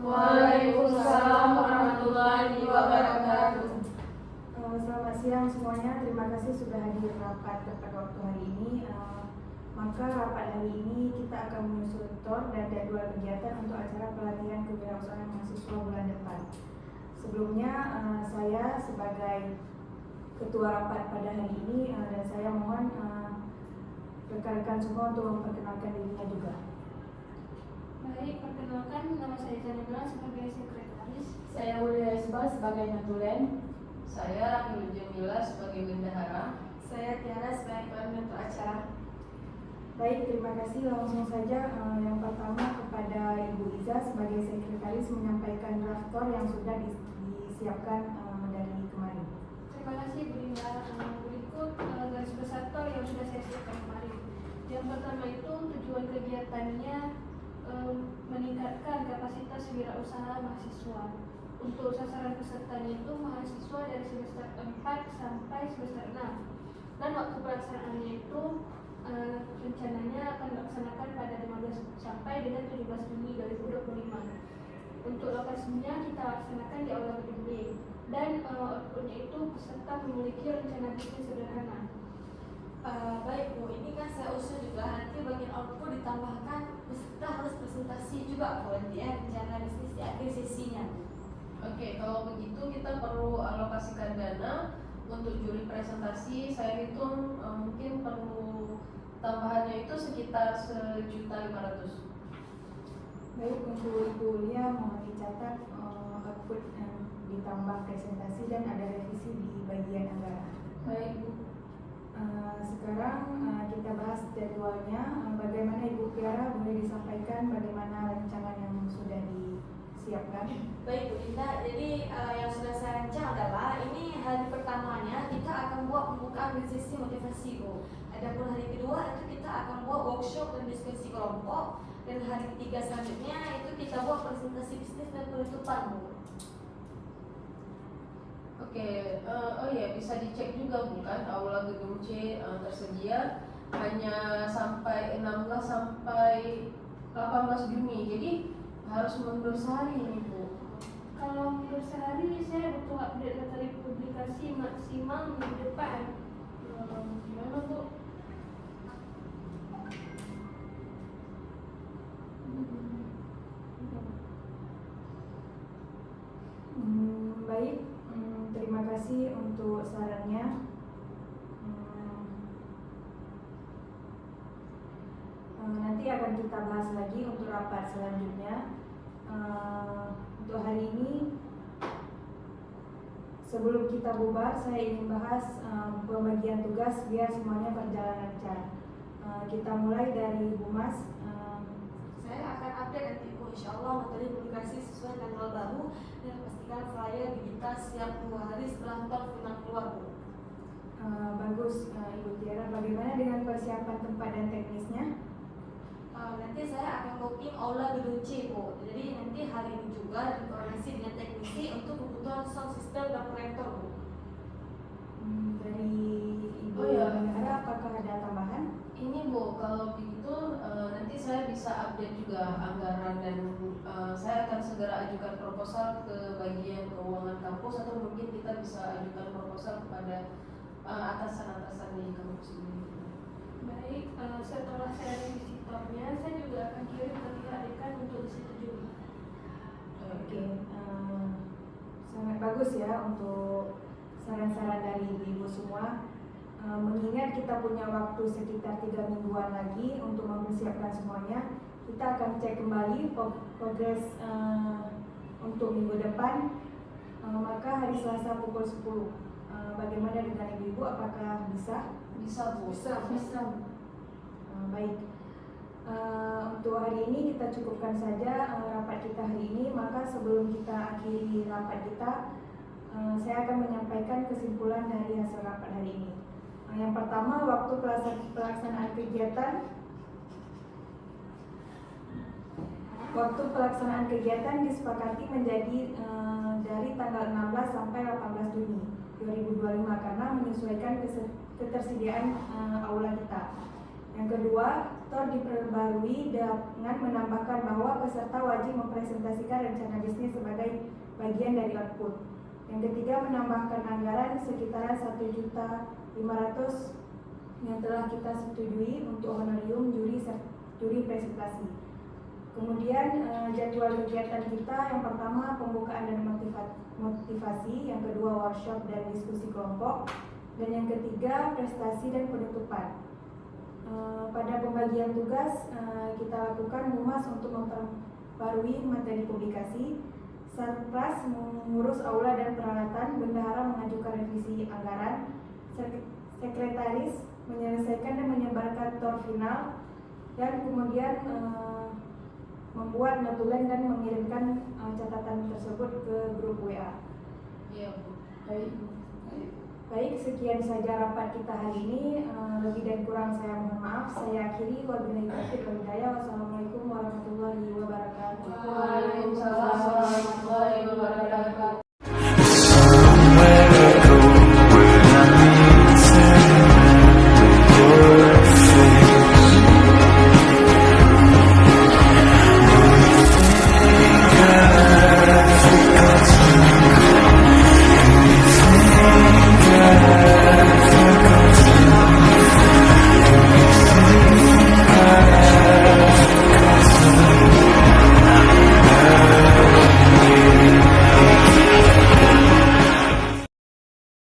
Waalaikumsalam warahmatullahi wabarakatuh. Selamat siang semuanya. Terima kasih sudah hadir rapat tepat waktu hari ini. Maka rapat hari ini kita akan menyusun TOR dan jadwal kegiatan untuk acara pelatihan kewirausahaan mahasiswa bulan depan. Sebelumnya saya sebagai ketua rapat pada hari ini dan saya mohon rekan-rekan semua untuk memperkenalkan dirinya juga. Baik, perkenalkan, nama saya Janibla sebagai sekretaris. Saya Wulia Isbah sebagai Natulen. Saya Rahim Jamila sebagai bendahara. Saya Tiara sebagai koordinator acara. Baik, terima kasih. Langsung saja yang pertama kepada Ibu Iza sebagai sekretaris menyampaikan draft TOR yang sudah disiapkan dari kemarin. Terima kasih Bu Linda. Berikut garis besar TOR yang sudah saya siapkan kemarin. Yang pertama itu tujuan kegiatannya meningkatkan kapasitas wirausaha mahasiswa. Untuk sasaran pesertanya itu mahasiswa dari semester 4 sampai semester 6. Dan waktu pelaksanaannya itu rencananya akan dilaksanakan pada 15 sampai dengan 17 Juni 2025. Untuk lokasinya kita laksanakan di Aula Gedung B. Dan outputnya itu peserta memiliki rencana bisnis sederhana. Baik Bu, ini kan saya usul juga nanti bagian output ditambahkan peserta harus presentasi juga Bu, nanti ya rencana bisnis di akhir sesinya. Oke, kalau begitu kita perlu alokasikan dana untuk juri presentasi. Saya hitung mungkin perlu tambahannya itu sekitar 1.500.000. Baik, untuk Ibu Lia mohon dicatat output ditambah presentasi dan ada revisi di bagian anggaran. Baik Bu. Sekarang kita bahas jadwalnya. Bagaimana Ibu Tiara, boleh disampaikan bagaimana rancangan yang sudah disiapkan? Baik Bu Linda, jadi yang sudah saya rancang adalah ini hari pertamanya kita akan buat pembukaan dan sesi motivasi Bu. Adapun hari kedua itu kita akan buat workshop dan diskusi kelompok, dan hari ketiga selanjutnya itu kita buat presentasi bisnis dan penutupan Bu. Oke, oh ya bisa dicek juga bukan Aula Gedung C tersedia hanya sampai 16 sampai 18 Juni. Jadi harus mundur sehari nih Bu. Kalau menurut sehari saya butuh update data publikasi maksimal minggu depan. Gimana Bu? Baik, terima kasih untuk sarannya. Nanti akan kita bahas lagi untuk rapat selanjutnya. Untuk hari ini, sebelum kita bubar, saya ingin bahas pembagian tugas biar semuanya berjalan lancar. Kita mulai dari Bu Mas. Saya akan update nanti Bu, insyaallah materi publikasi sesuai tanggal baru, dan pastikan flyer digital siap 2 hari setelah TOR final keluar Bu. Bagus, Ibu Tiara. Bagaimana dengan persiapan tempat dan teknisnya? Nanti saya akan booking Aula Gedung C Bu. Jadi nanti hari ini juga berkoordinasi dengan teknisi untuk kebutuhan sound system dan proyektor Bu. Dari Ibu Bendahara, apakah ada tambahan? Ini Bu, kalau begitu nanti saya bisa update juga anggaran dan saya akan segera ajukan proposal ke bagian keuangan kampus, atau mungkin kita bisa ajukan proposal kepada atasan-atasan di kampus ini. Baik, setelah saya revisi TOR-nya, saya juga akan kirim ke pihak dekan untuk disetujui. Oke, sangat bagus ya untuk saran-saran dari ibu-ibu semua. Mengingat kita punya waktu sekitar 3 mingguan lagi untuk mempersiapkan semuanya, kita akan cek kembali progres untuk minggu depan. Maka hari Selasa pukul 10. Bagaimana dengan ibu-ibu? Apakah bisa? Bisa Bu. Bisa. Baik. Untuk hari ini kita cukupkan saja rapat kita hari ini. Maka sebelum kita akhiri rapat kita, saya akan menyampaikan kesimpulan dari hasil rapat hari ini. Yang pertama, waktu pelaksanaan kegiatan. Waktu pelaksanaan kegiatan disepakati menjadi dari tanggal 16 sampai 18 Juni 2025 karena menyesuaikan ketersediaan aula kita. Yang kedua, TOR diperbarui dengan menambahkan bahwa peserta wajib mempresentasikan rencana bisnis sebagai bagian dari output. Yang ketiga, menambahkan anggaran sekitaran 1.500.000 yang telah kita setujui untuk honorium juri presentasi. Kemudian jadwal kegiatan kita, yang pertama pembukaan dan motivasi, yang kedua workshop dan diskusi kelompok, dan yang ketiga prestasi dan penutupan. Pada pembagian tugas kita lakukan humas untuk memperbarui materi publikasi, Sarpras mengurus aula dan peralatan, bendahara mengajukan revisi anggaran, sekretaris menyelesaikan dan menyebarkan TOR final, dan kemudian membuat notulen dan mengirimkan catatan tersebut ke grup WA. Iya Bu. Baik, sekian saja rapat kita hari ini. Lebih dan kurang saya mohon maaf. Saya akhiri. Wabillahi taufiq wal hidayah. Wassalamualaikum warahmatullahi wabarakatuh. Waalaikumsalam.